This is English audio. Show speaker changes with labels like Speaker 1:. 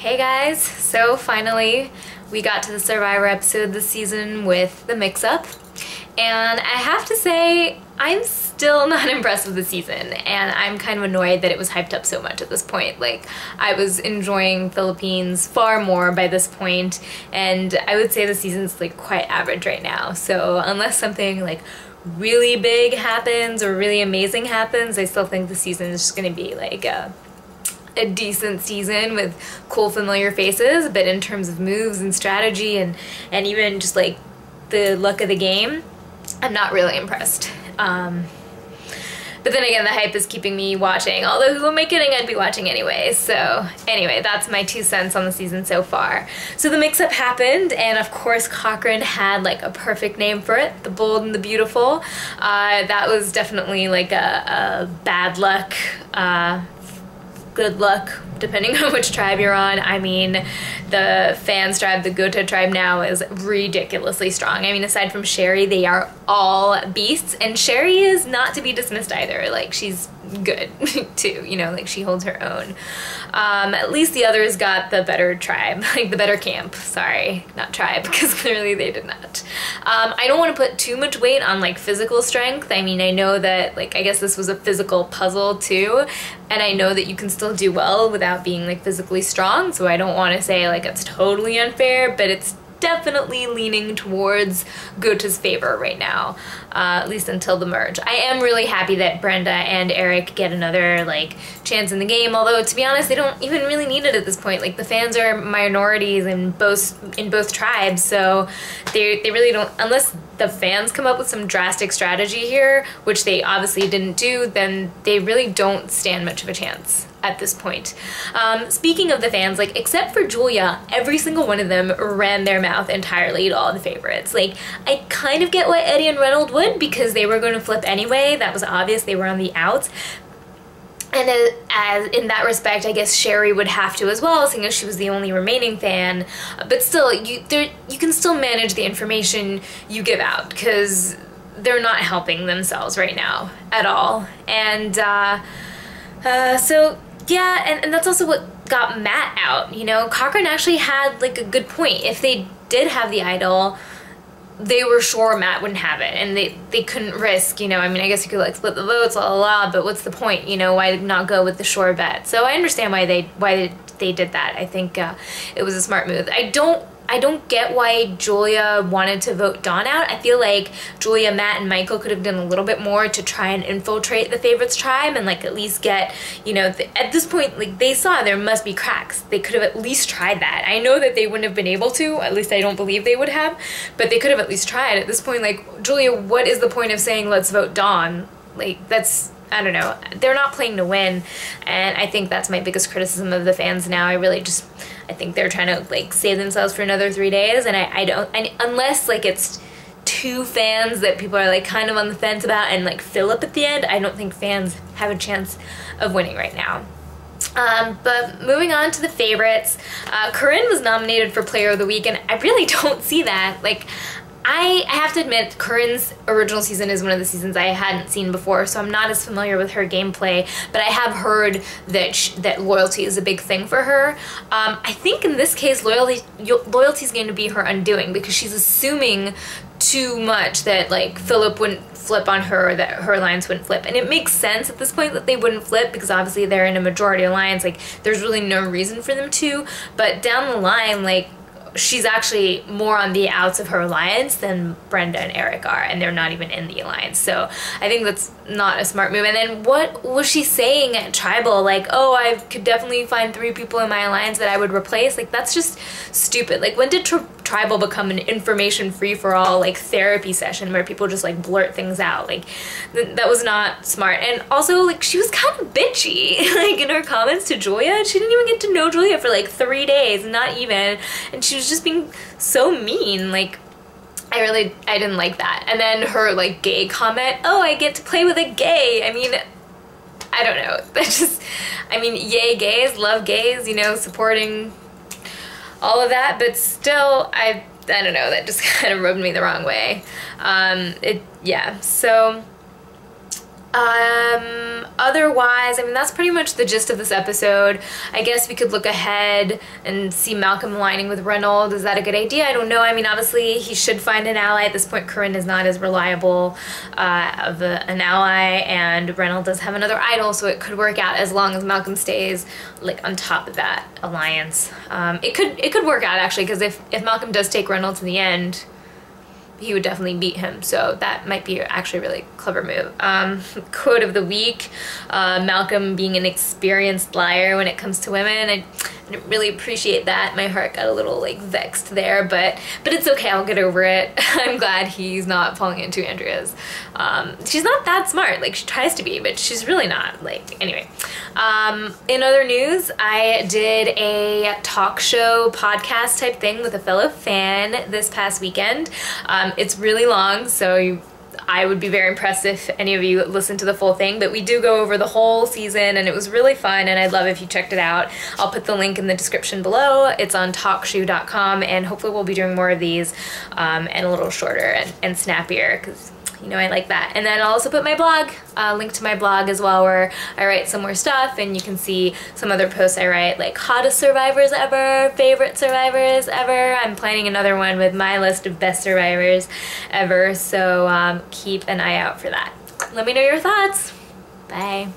Speaker 1: Hey guys, so finally we got to the Survivor episode this season with the mix-up, and I have to say I'm still not impressed with the season, and I'm kind of annoyed that it was hyped up so much at this point. Like, I was enjoying Philippines far more by this point, and I would say the season's like quite average right now, so unless something like really big happens or really amazing happens, I still think the season is just gonna be like a decent season with cool familiar faces, but in terms of moves and strategy and even just like the luck of the game, I'm not really impressed. But then again, the hype is keeping me watching, although who am I kidding, I'd be watching anyway. So anyway, that's my 2 cents on the season so far. So the mix-up happened, and of course Cochrane had like a perfect name for it, the Bold and the Beautiful. That was definitely like a bad luck, good luck, depending on which tribe you're on. I mean, the Fans tribe, the Gota tribe now is ridiculously strong. I mean, aside from Sherry, they are all beasts, and Sherry is not to be dismissed either. Like, she's good too, you know, like she holds her own. At least the others got the better tribe, like the better camp, sorry, not tribe, because clearly they did not. I don't want to put too much weight on like physical strength. I mean, I know that like, I guess this was a physical puzzle too, and I know that you can still do well without being like physically strong, so I don't want to say like it's totally unfair, but it's definitely leaning towards Gota's favor right now, at least until the merge. I am really happy that Brenda and Eric get another like chance in the game, although to be honest, they don't even really need it at this point. Like, the fans are minorities in both tribes, so they really don't, unless the fans come up with some drastic strategy here, which they obviously didn't do, then they really don't stand much of a chance at this point. Speaking of the fans, like, except for Julia, every single one of them ran their mouth entirely to all the favorites. Like, I kind of get why Eddie and Reynolds would, because they were going to flip anyway. That was obvious. They were on the outs. And as in that respect, I guess Sherry would have to as well, seeing as she was the only remaining fan. But still, you can still manage the information you give out, because they're not helping themselves right now at all. And so yeah, and that's also what got Matt out, you know? Cochrane actually had like a good point. If they did have the idol, they were sure Matt wouldn't have it, and they couldn't risk, you know, I mean, I guess you could like split the votes, la la la, but what's the point, you know? Why not go with the sure bet? So I understand why they did that. I think it was a smart move. I don't get why Julia wanted to vote Dawn out. I feel like Julia, Matt, and Michael could have done a little bit more to try and infiltrate the favorites tribe and like at least get, you know, at this point, like, they saw there must be cracks. They could have at least tried that. I know that they wouldn't have been able to, at least I don't believe they would have, but they could have at least tried. At this point, like, Julia, what is the point of saying let's vote Dawn? Like, that's, I don't know. They're not playing to win, and I think that's my biggest criticism of the fans now. I think they're trying to like save themselves for another 3 days, and unless like it's 2 fans that people are like kind of on the fence about and like fill up at the end, I don't think fans have a chance of winning right now. But moving on to the favorites, Corinne was nominated for Player of the Week, and I really don't see that. Like, I have to admit, Corinne's original season is one of the seasons I hadn't seen before, so I'm not as familiar with her gameplay, but I have heard that loyalty is a big thing for her. I think in this case, loyalty is going to be her undoing, because she's assuming too much that like Philip wouldn't flip on her, or that her alliance wouldn't flip. And it makes sense at this point that they wouldn't flip, because obviously they're in a majority alliance, like there's really no reason for them to, but down the line, like, she's actually more on the outs of her alliance than Brenda and Eric are, and they're not even in the alliance. So I think that's not a smart move. And then what was she saying at Tribal? Like, oh, I could definitely find 3 people in my alliance that I would replace. Like, that's just stupid. Like, when did Tribal become an information free-for-all like therapy session where people just like blurt things out? Like, that was not smart. And also, like, she was kind of bitchy like in her comments to Julia. She didn't even get to know Julia for like 3 days, not even, and she was just being so mean. Like, I didn't like that. And then her like gay comment, oh, I get to play with a gay. I mean, I don't know, that just, I mean, yay gays, love gays, you know, supporting all of that, but still, I don't know, that just kind of rubbed me the wrong way. Yeah, so Otherwise, I mean, that's pretty much the gist of this episode. I guess we could look ahead and see Malcolm aligning with Reynolds. Is that a good idea? I don't know. I mean, obviously, he should find an ally. At this point, Corinne is not as reliable of an ally, and Reynolds does have another idol, so it could work out as long as Malcolm stays, like, on top of that alliance. It could work out, actually, because if Malcolm does take Reynolds in the end, he would definitely beat him, so that might be actually a really clever move. Quote of the week, Malcolm being an experienced liar when it comes to women. I didn't really appreciate that. My heart got a little like vexed there, but it's okay, I'll get over it. I'm glad he's not falling into Andrea's. She's not that smart, like she tries to be, but she's really not. Like, anyway. In other news, I did a talk show podcast type thing with a fellow fan this past weekend. It's really long, so I would be very impressed if any of you listened to the full thing, but we do go over the whole season and it was really fun, and I'd love if you checked it out. I'll put the link in the description below. It's on talkshoe.com, and hopefully we'll be doing more of these and a little shorter and snappier, because you know I like that. And then I'll also put my blog, link to my blog as well, where I write some more stuff, and you can see some other posts I write, like hottest survivors ever, favorite survivors ever. I'm planning another one with my list of best survivors ever, so keep an eye out for that. Let me know your thoughts. Bye.